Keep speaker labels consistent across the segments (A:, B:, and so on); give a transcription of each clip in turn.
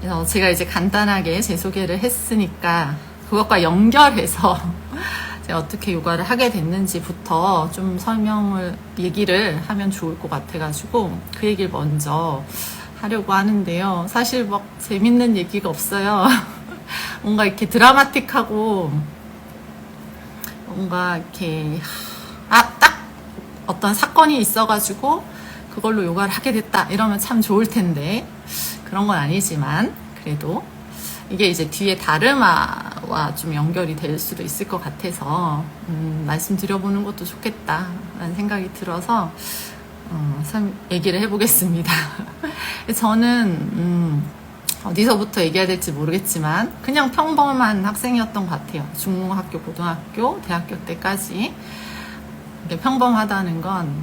A: 그래서 제가 이제 간단하게 제 소개를 했으니까 그것과 연결해서 제가 어떻게 요가를 하게 됐는지부터 좀 얘기를 하면 좋을 것 같아가지고 그 얘기를 먼저 하려고 하는데요. 사실 막 재밌는 얘기가 없어요. 뭔가 이렇게 드라마틱하고 뭔가 이렇게 딱 어떤 사건이 있어가지고 그걸로 요가를 하게 됐다 이러면 참 좋을 텐데 그런 건 아니지만 그래도 이게 이제 뒤에 다르마와 좀 연결이 될 수도 있을 것 같아서 말씀드려보는 것도 좋겠다라는 생각이 들어서 참 얘기를 해보겠습니다. 저는 어디서부터 얘기해야 될지 모르겠지만 그냥 평범한 학생이었던 것 같아요. 중학교, 고등학교, 대학교 때까지 평범하다는 건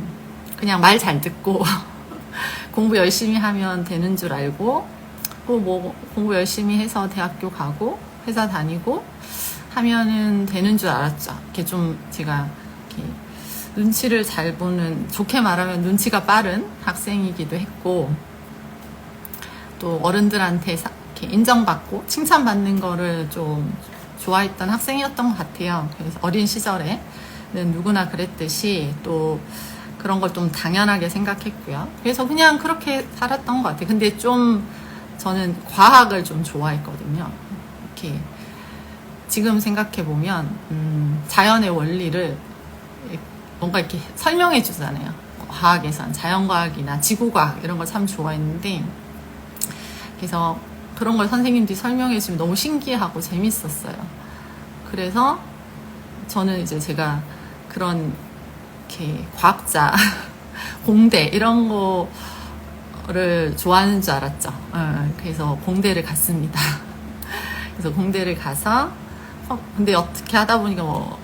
A: 그냥 말 잘 듣고 공부 열심히 하면 되는 줄 알고 또 뭐 공부 열심히 해서 대학교 가고 회사 다니고 하면은 되는 줄 알았죠. 이렇게 좀 제가 이렇게 눈치를 잘 보는, 좋게 말하면 눈치가 빠른 학생이기도 했고 또 어른들한테 이렇게 인정받고 칭찬받는 거를 좀 좋아했던 학생이었던 것 같아요. 그래서 어린 시절에는 누구나 그랬듯이 또 그런 걸 좀 당연하게 생각했고요. 그래서 그냥 그렇게 살았던 것 같아요. 근데 좀 저는 과학을 좀 좋아했거든요. 이렇게 지금 생각해보면 자연의 원리를 뭔가 이렇게 설명해 주잖아요. 과학에선 자연과학이나 지구과학 이런 걸 참 좋아했는데 그래서 그런 걸 선생님들이 설명해 주면 너무 신기하고 재밌었어요. 그래서 저는 이제 제가 그런 이렇게 과학자, 공대 이런 거를 좋아하는 줄 알았죠. 그래서 공대를 갔습니다. 그래서 공대를 가서 근데 어떻게 하다 보니까 뭐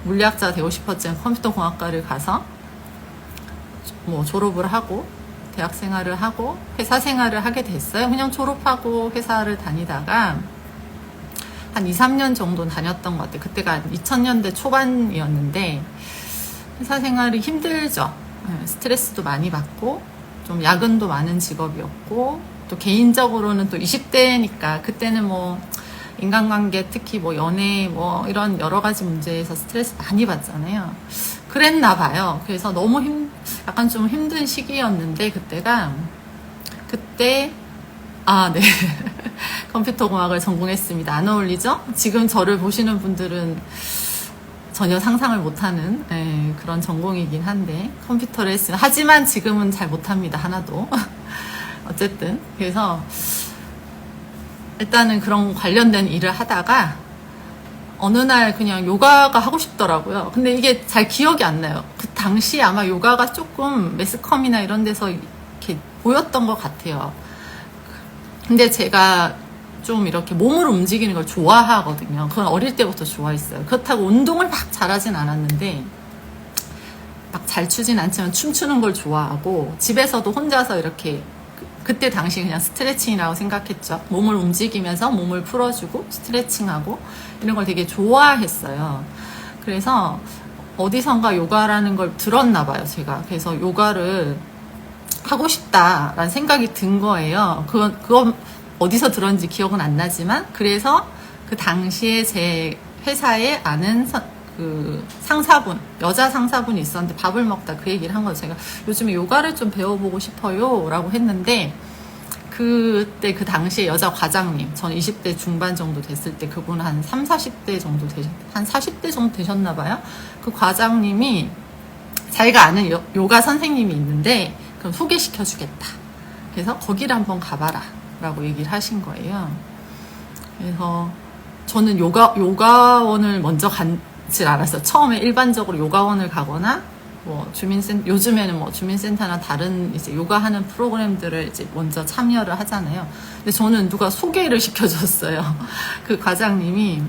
A: 물리학자가 되고 싶었지만 컴퓨터 공학과를 가서 뭐 졸업을 하고 대학 생활을 하고 회사 생활을 하게 됐어요. 그냥 졸업하고 회사를 다니다가 한 2, 3년 정도 다녔던 것 같아요. 그때가 2000년대 초반이었는데 회사 생활이 힘들죠. 스트레스도 많이 받고 좀 야근도 많은 직업이었고 또 개인적으로는 또 20대니까 그때는 뭐 인간관계 특히 뭐 연애 뭐 이런 여러 가지 문제에서 스트레스 많이 받잖아요. 그랬나 봐요. 그래서 너무 약간 좀 힘든 시기였는데 그때 네. 컴퓨터 공학을 전공했습니다. 안 어울리죠? 지금 저를 보시는 분들은 전혀 상상을 못하는 그런 전공이긴 한데 컴퓨터를 했으면 하지만 지금은 잘 못합니다. 하나도. 어쨌든 그래서 일단은 그런 관련된 일을 하다가 어느 날 그냥 요가가 하고 싶더라고요. 근데 이게 잘 기억이 안 나요. 그 당시 아마 요가가 조금 매스컴이나 이런 데서 이렇게 보였던 것 같아요. 근데 제가 좀 이렇게 몸을 움직이는 걸 좋아하거든요. 그건 어릴 때부터 좋아했어요. 그렇다고 운동을 막 잘하진 않았는데 막 잘 추진 않지만 춤추는 걸 좋아하고 집에서도 혼자서 이렇게 그때 당시 그냥 스트레칭이라고 생각했죠. 몸을 움직이면서 몸을 풀어주고 스트레칭하고 이런 걸 되게 좋아했어요. 그래서 어디선가 요가라는 걸 들었나 봐요, 제가. 그래서 요가를 하고 싶다라는 생각이 든 거예요. 그건 어디서 들었는지 기억은 안 나지만 그래서 그 당시에 제 회사에 아는 그 상사분, 여자 상사분이 있었는데 밥을 먹다 그 얘기를 한 거죠. 제가 요즘에 요가를 좀 배워보고 싶어요 라고 했는데 그때 그 당시에 여자 과장님, 전 20대 중반 정도 됐을 때 그분은 한 3, 40대 정도 한 40대 정도 되셨나 봐요. 그 과장님이 자기가 아는 요가 선생님이 있는데 그럼 소개시켜 주겠다. 그래서 거기를 한번 가봐라 라고 얘기를 하신 거예요. 그래서 저는 요가원을 먼저 간지 않았어요. 처음에 일반적으로 요가원을 가거나 뭐 요즘에는 뭐 주민센터나 다른 이제 요가하는 프로그램들을 이제 먼저 참여를 하잖아요. 근데 저는 누가 소개를 시켜줬어요. 그 과장님이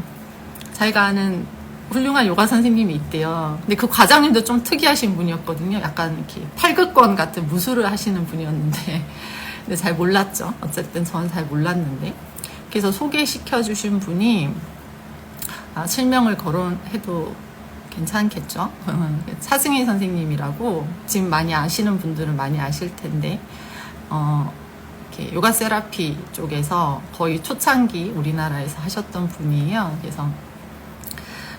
A: 자기가 아는 훌륭한 요가 선생님이 있대요. 근데 그 과장님도 좀 특이하신 분이었거든요. 약간 이렇게 팔극권 같은 무술을 하시는 분이었는데 근데 잘 몰랐죠. 어쨌든 저는 잘 몰랐는데 그래서 소개시켜 주신 분이 실명을 거론해도 괜찮겠죠. 차승희 선생님이라고 지금 많이 아시는 분들은 많이 아실 텐데 이렇게 요가 세라피 쪽에서 거의 초창기 우리나라에서 하셨던 분이에요. 그래서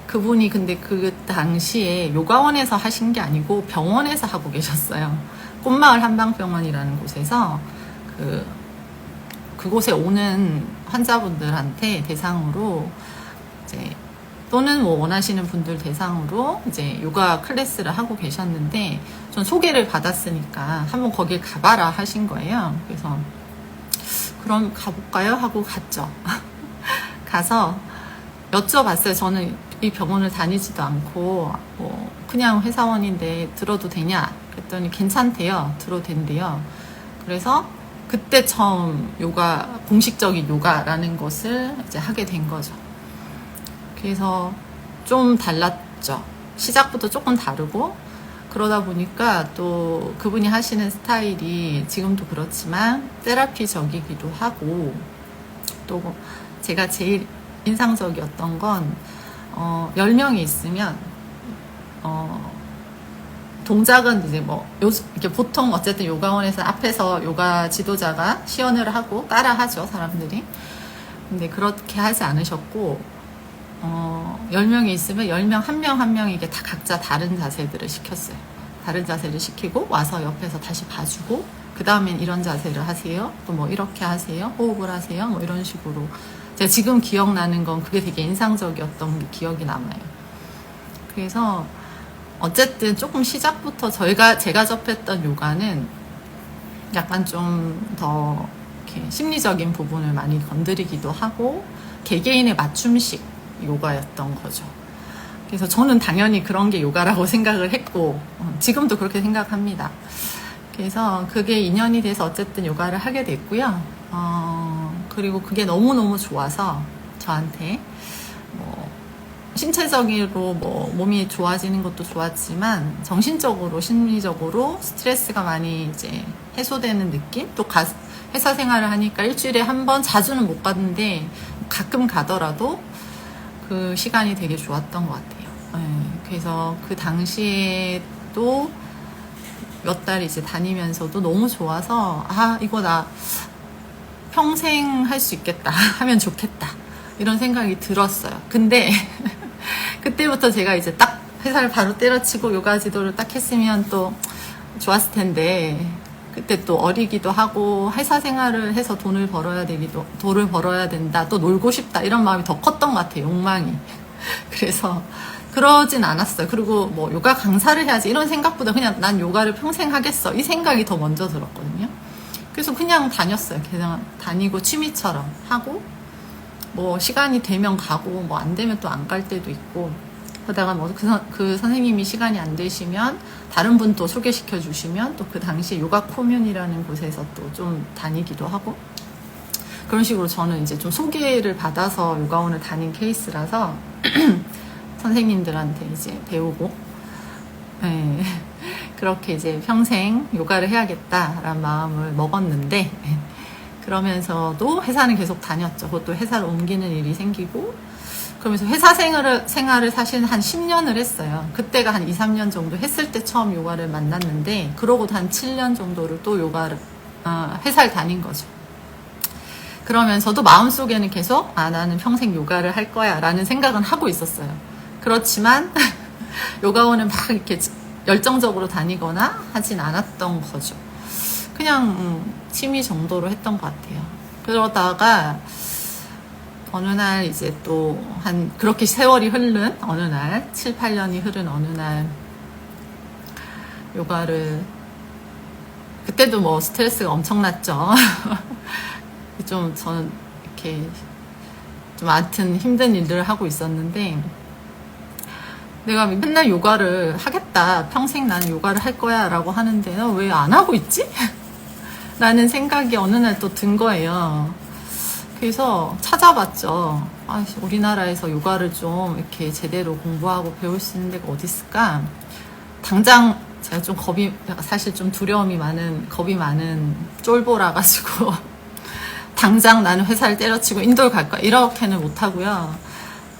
A: 그분이 근데 그 당시에 요가원에서 하신 게 아니고 병원에서 하고 계셨어요. 꽃마을 한방병원이라는 곳에서 그곳에 오는 환자분들한테 대상으로 이제 또는 뭐 원하시는 분들 대상으로 이제 요가 클래스를 하고 계셨는데 전 소개를 받았으니까 한번 거길 가봐라 하신 거예요. 그래서 그럼 가볼까요? 하고 갔죠. 가서 여쭤봤어요. 저는 이 병원을 다니지도 않고 뭐 그냥 회사원인데 들어도 되냐? 그랬더니 괜찮대요. 들어도 된대요. 그래서 그때 처음 요가, 공식적인 요가라는 것을 이제 하게 된 거죠. 그래서 좀 달랐죠. 시작부터 조금 다르고 그러다 보니까 또 그분이 하시는 스타일이 지금도 그렇지만 테라피적이기도 하고 또 제가 제일 인상적이었던 건 10명이 있으면 동작은 이제 뭐 이렇게 보통 어쨌든 요가원에서 앞에서 요가 지도자가 시연을 하고 따라 하죠, 사람들이. 근데 그렇게 하지 않으셨고 10명이 있으면 10명 한 명 한 명에게 다 각자 다른 자세들을 시켰어요. 다른 자세를 시키고 와서 옆에서 다시 봐주고 그 다음엔 이런 자세를 하세요. 또 뭐 이렇게 하세요. 호흡을 하세요. 뭐 이런 식으로 제가 지금 기억나는 건 그게 되게 인상적이었던 게 기억이 남아요. 그래서 어쨌든 조금 시작부터 제가 접했던 요가는 약간 좀 더 심리적인 부분을 많이 건드리기도 하고 개개인의 맞춤식 요가였던 거죠. 그래서 저는 당연히 그런 게 요가라고 생각을 했고 지금도 그렇게 생각합니다. 그래서 그게 인연이 돼서 어쨌든 요가를 하게 됐고요. 그리고 그게 너무너무 좋아서 저한테 뭐 신체적으로 뭐 몸이 좋아지는 것도 좋았지만 정신적으로 심리적으로 스트레스가 많이 이제 해소되는 느낌? 또 회사 생활을 하니까 일주일에 한 번, 자주는 못 갔는데 가끔 가더라도 그 시간이 되게 좋았던 것 같아요. 네, 그래서 그 당시에도 몇 달 이제 다니면서도 너무 좋아서 이거 나 평생 할 수 있겠다 하면 좋겠다 이런 생각이 들었어요. 근데 그때부터 제가 이제 딱 회사를 바로 때려치고 요가 지도를 딱 했으면 또 좋았을 텐데 그때 또 어리기도 하고 회사 생활을 해서 돈을 벌어야 된다, 또 놀고 싶다 이런 마음이 더 컸던 것 같아요. 욕망이. 그래서 그러진 않았어요. 그리고 뭐 요가 강사를 해야지 이런 생각보다 그냥 난 요가를 평생 하겠어 이 생각이 더 먼저 들었거든요. 그래서 그냥 다녔어요. 그냥 다니고 취미처럼 하고 뭐 시간이 되면 가고 뭐 안 되면 또 안 갈 때도 있고 그러다가 뭐 그 선생님이 시간이 안 되시면 다른 분 또 소개시켜 주시면 또 그 당시 요가 코뮌이라는 곳에서 또 좀 다니기도 하고 그런 식으로 저는 이제 좀 소개를 받아서 요가원을 다닌 케이스라서 선생님들한테 이제 배우고 네, 그렇게 이제 평생 요가를 해야겠다라는 마음을 먹었는데 그러면서도 회사는 계속 다녔죠. 그것도 회사를 옮기는 일이 생기고 그러면서 회사 생활을 사실 한 10년을 했어요. 그때가 한 2, 3년 정도 했을 때 처음 요가를 만났는데 그러고도 한 7년 정도를 또 요가를 회사를 다닌 거죠. 그러면서도 마음속에는 계속 나는 평생 요가를 할 거야 라는 생각은 하고 있었어요. 그렇지만 요가원은 막 이렇게 열정적으로 다니거나 하진 않았던 거죠. 그냥 취미 정도로 했던 것 같아요. 그러다가 어느 날 이제 또 그렇게 세월이 흐른 어느 날 7, 8년이 흐른 어느 날 요가를 그때도 뭐 스트레스가 엄청났죠. 좀 저는 이렇게 좀 하여튼 힘든 일들을 하고 있었는데 내가 맨날 요가를 하겠다 평생 나는 요가를 할 거야 라고 하는데 나 왜 안 하고 있지? 라는 생각이 어느 날 또 든 거예요. 그래서 찾아봤죠. 우리나라에서 요가를 좀 이렇게 제대로 공부하고 배울 수 있는 데가 어디 있을까? 당장 제가 좀 사실 좀 겁이 많은 쫄보라 가지고 당장 나는 회사를 때려치고 인도를 갈 거야 이렇게는 못 하고요.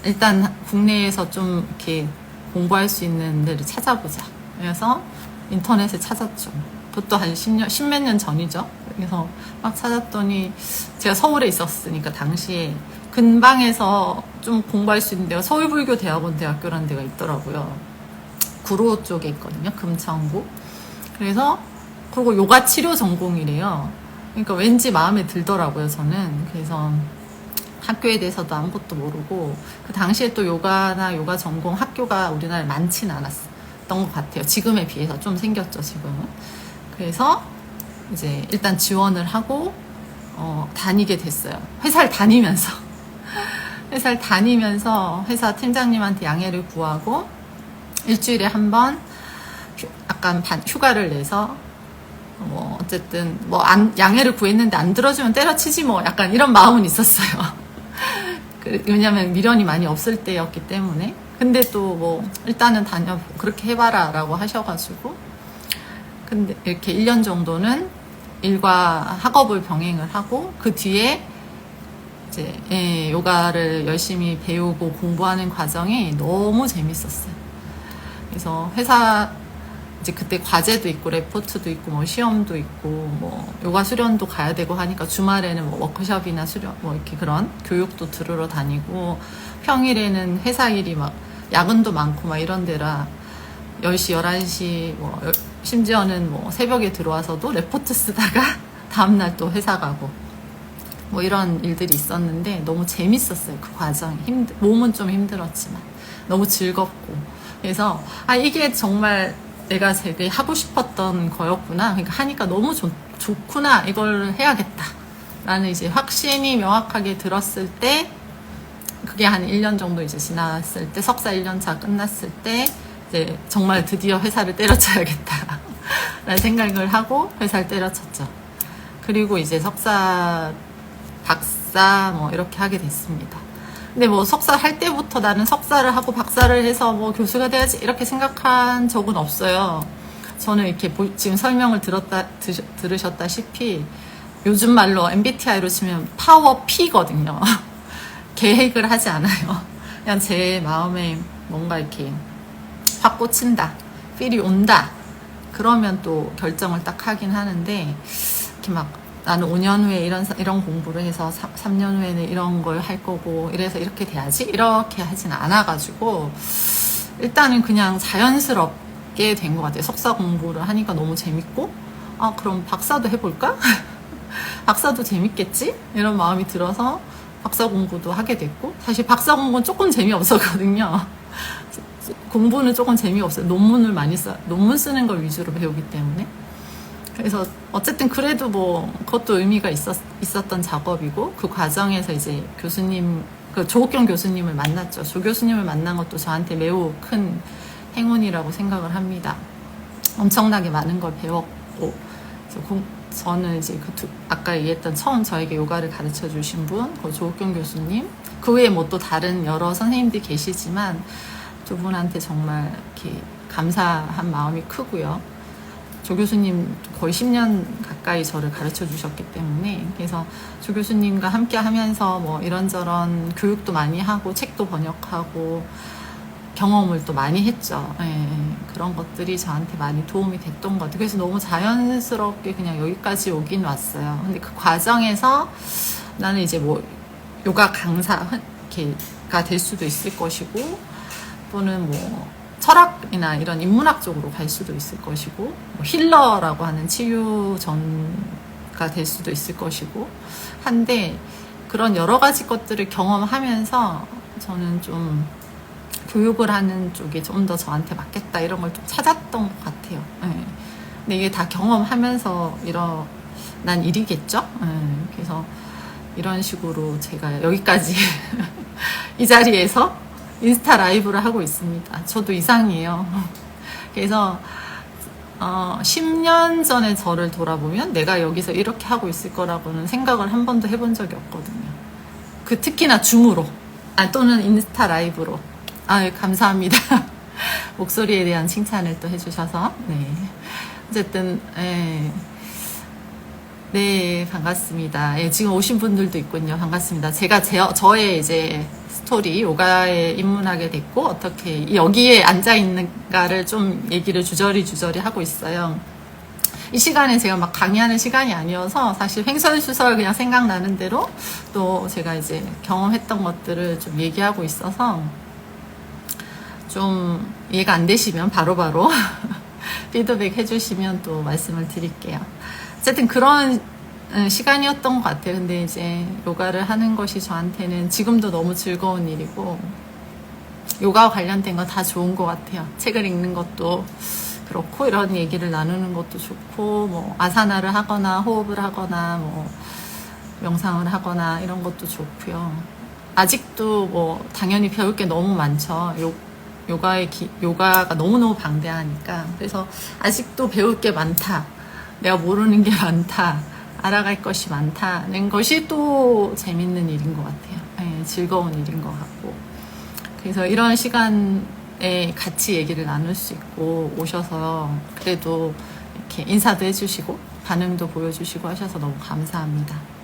A: 일단 국내에서 좀 이렇게 공부할 수 있는 데를 찾아보자. 그래서 인터넷에 찾았죠. 그것도 한 십몇 년 전이죠. 그래서 막 찾았더니 제가 서울에 있었으니까 당시에 근방에서 좀 공부할 수 있는 데가 서울불교대학원 대학교라는 데가 있더라고요. 구로 쪽에 있거든요. 금천구. 그래서 그리고 요가 치료 전공이래요. 그러니까 왠지 마음에 들더라고요, 저는. 그래서 학교에 대해서도 아무것도 모르고 그 당시에 또 요가나 요가 전공 학교가 우리나라에 많지는 않았던 것 같아요. 지금에 비해서 좀 생겼죠, 지금은. 그래서 이제 일단 지원을 하고 다니게 됐어요. 회사를 다니면서 회사 팀장님한테 양해를 구하고 일주일에 한 번 약간 휴가를 내서 뭐 어쨌든 뭐 양해를 구했는데 안 들어주면 때려치지 뭐 약간 이런 마음은 있었어요. 왜냐면 미련이 많이 없을 때였기 때문에. 근데 또 뭐 일단은 그렇게 해봐라 라고 하셔가지고 근데 이렇게 1년 정도는 일과 학업을 병행을 하고 그 뒤에 이제 요가를 열심히 배우고 공부하는 과정이 너무 재밌었어요. 그래서 회사 이제 그때 과제도 있고 레포트도 있고 뭐 시험도 있고 뭐 요가 수련도 가야 되고 하니까 주말에는 뭐 워크숍이나 수련 뭐 이렇게 그런 교육도 들으러 다니고 평일에는 회사 일이 막 야근도 많고 막 이런 데라 10시, 11시 뭐 심지어는 뭐 새벽에 들어와서도 레포트 쓰다가 다음날 또 회사 가고 뭐 이런 일들이 있었는데 너무 재밌었어요. 그 과정이. 몸은 좀 힘들었지만 너무 즐겁고. 그래서 이게 정말 내가 되게 하고 싶었던 거였구나. 그러니까 하니까 너무 좋구나. 이걸 해야겠다. 라는 이제 확신이 명확하게 들었을 때 그게 한 1년 정도 이제 지났을 때 석사 1년차 끝났을 때 이제 정말 드디어 회사를 때려쳐야겠다. 라는 생각을 하고 회사를 때려쳤죠. 그리고 이제 석사, 박사 뭐 이렇게 하게 됐습니다. 근데 뭐 석사 할 때부터 나는 석사를 하고 박사를 해서 뭐 교수가 돼야지 이렇게 생각한 적은 없어요. 저는 이렇게 지금 설명을 들으셨다시피 요즘 말로 MBTI로 치면 파워 P거든요. 계획을 하지 않아요. 그냥 제 마음에 뭔가 이렇게 확 꽂힌다. 필이 온다. 그러면 또 결정을 딱 하긴 하는데 이렇게 막 나는 5년 후에 이런 공부를 해서 3년 후에는 이런 걸 할 거고 이래서 이렇게 돼야지 이렇게 하진 않아가지고 일단은 그냥 자연스럽게 된 것 같아요. 석사 공부를 하니까 너무 재밌고 그럼 박사도 해볼까? 박사도 재밌겠지? 이런 마음이 들어서 박사 공부도 하게 됐고 사실 박사 공부는 조금 재미없었거든요. 공부는 조금 재미없어요. 논문 쓰는 걸 위주로 배우기 때문에. 그래서 어쨌든 그래도 뭐 그것도 의미가 있었던 작업이고 그 과정에서 이제 조옥경 교수님을 만났죠. 조 교수님을 만난 것도 저한테 매우 큰 행운이라고 생각을 합니다. 엄청나게 많은 걸 배웠고 저는 이제 아까 얘기했던 처음 저에게 요가를 가르쳐 주신 분, 그 조옥경 교수님, 그 외에 뭐 또 다른 여러 선생님들이 계시지만 두 분한테 정말 이렇게 감사한 마음이 크고요. 조 교수님 거의 10년 가까이 저를 가르쳐 주셨기 때문에 그래서 조 교수님과 함께 하면서 뭐 이런저런 교육도 많이 하고 책도 번역하고 경험을 또 많이 했죠. 그런 것들이 저한테 많이 도움이 됐던 것 같아요. 그래서 너무 자연스럽게 그냥 여기까지 오긴 왔어요. 근데 그 과정에서 나는 이제 뭐 요가 강사가 될 수도 있을 것이고 또는 뭐 철학이나 이런 인문학 쪽으로 갈 수도 있을 것이고 뭐 힐러라고 하는 치유전가 될 수도 있을 것이고 한데 그런 여러 가지 것들을 경험하면서 저는 좀 교육을 하는 쪽이 좀 더 저한테 맞겠다 이런 걸 좀 찾았던 것 같아요. 근데 이게 다 경험하면서 일어난 일이겠죠. 그래서 이런 식으로 제가 여기까지 이 자리에서 인스타 라이브를 하고 있습니다. 저도 이상이에요. 그래서 10년 전에 저를 돌아보면 내가 여기서 이렇게 하고 있을 거라고는 생각을 한 번도 해본 적이 없거든요. 특히나 줌으로 또는 인스타 라이브로. 감사합니다. 목소리에 대한 칭찬을 또 해주셔서. 네. 어쨌든 네, 반갑습니다. 지금 오신 분들도 있군요. 반갑습니다. 제가 저의 이제 스토리, 요가에 입문하게 됐고, 어떻게 여기에 앉아있는가를 좀 얘기를 주저리 하고 있어요. 이 시간에 제가 막 강의하는 시간이 아니어서 사실 횡설수설 그냥 생각나는 대로 또 제가 이제 경험했던 것들을 좀 얘기하고 있어서 좀 이해가 안 되시면 바로바로 피드백 해주시면 또 말씀을 드릴게요. 어쨌든 그런 시간이었던 것 같아요. 근데 이제 요가를 하는 것이 저한테는 지금도 너무 즐거운 일이고 요가와 관련된 건 다 좋은 것 같아요. 책을 읽는 것도 그렇고 이런 얘기를 나누는 것도 좋고 뭐 아사나를 하거나 호흡을 하거나 뭐 명상을 하거나 이런 것도 좋고요. 아직도 뭐 당연히 배울 게 너무 많죠. 요가가 너무너무 방대하니까. 그래서 아직도 배울 게 많다. 내가 모르는 게 많다. 알아갈 것이 많다는 것이 또 재밌는 일인 것 같아요. 네, 즐거운 일인 것 같고. 그래서 이런 시간에 같이 얘기를 나눌 수 있고 오셔서 그래도 이렇게 인사도 해주시고 반응도 보여주시고 하셔서 너무 감사합니다.